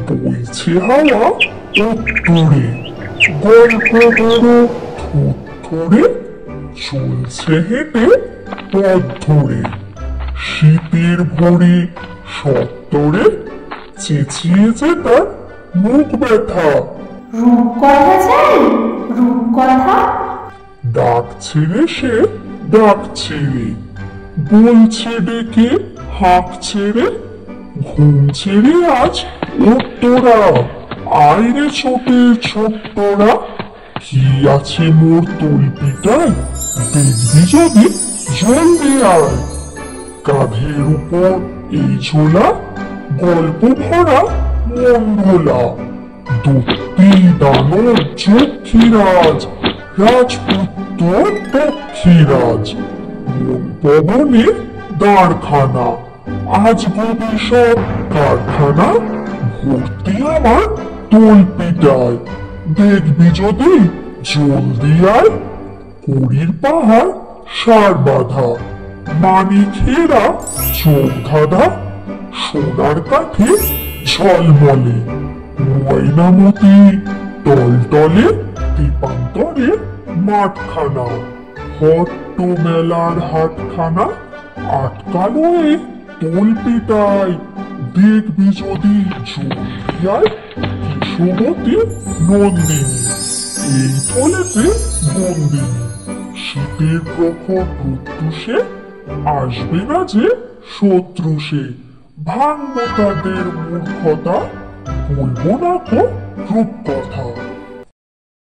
বইছে হাওয়া উত্তরে, গল্পগুলো থুতথুরে চলছে হেঁটে পথ ধরে। শীতের ভোরে সত্তরে চেঁচিয়েছে তার মুখ ব্যথা। রূপকথা চাই, রূপকথা। ডাকছে রে সে, ডাকছে রে, বলছে ডেকে হাঁকছে রে। ঘুম ছেড়ে আজ উত্তরা, আয় রে ছোটে ছোট্টরা। কি আছে মোর তলপিটায়, দেখবি যদি জলদি আয়। কাঁধের উপর এই ঝোলা, গল্প ভরা মন ভোলা। দত্তি দানব যক্ষীরাজ, রাজপুত্র পক্ষীরাজ। মন পবনে দাঁড়খানা, আজ ভবিষ্যৎ কারখানা। ভর্তি আমার তলপিটায়, দেখবি যদি জলদি আয়। কড়ির পাহাড় সার বাঁধা, মানিকেরা চোখ ধাঁধা। সোনার কাঠে ঝলমলে, ময়নামতি টলটলে। দীপান্তরে মাঠখানা, হট্ট মেলার হাটখানা। আটকালো এই তলপিটায়, দেখবি যদি জলদি আয়। কেশবতী নন্দিনী, এই থলেতে বন্দিনী। শীতের প্রখর প্রত্যুষে আসবে না যে শত্রু সে। ভাঙবো তাদের মূর্খতা, বলবো না তো রূপকথা।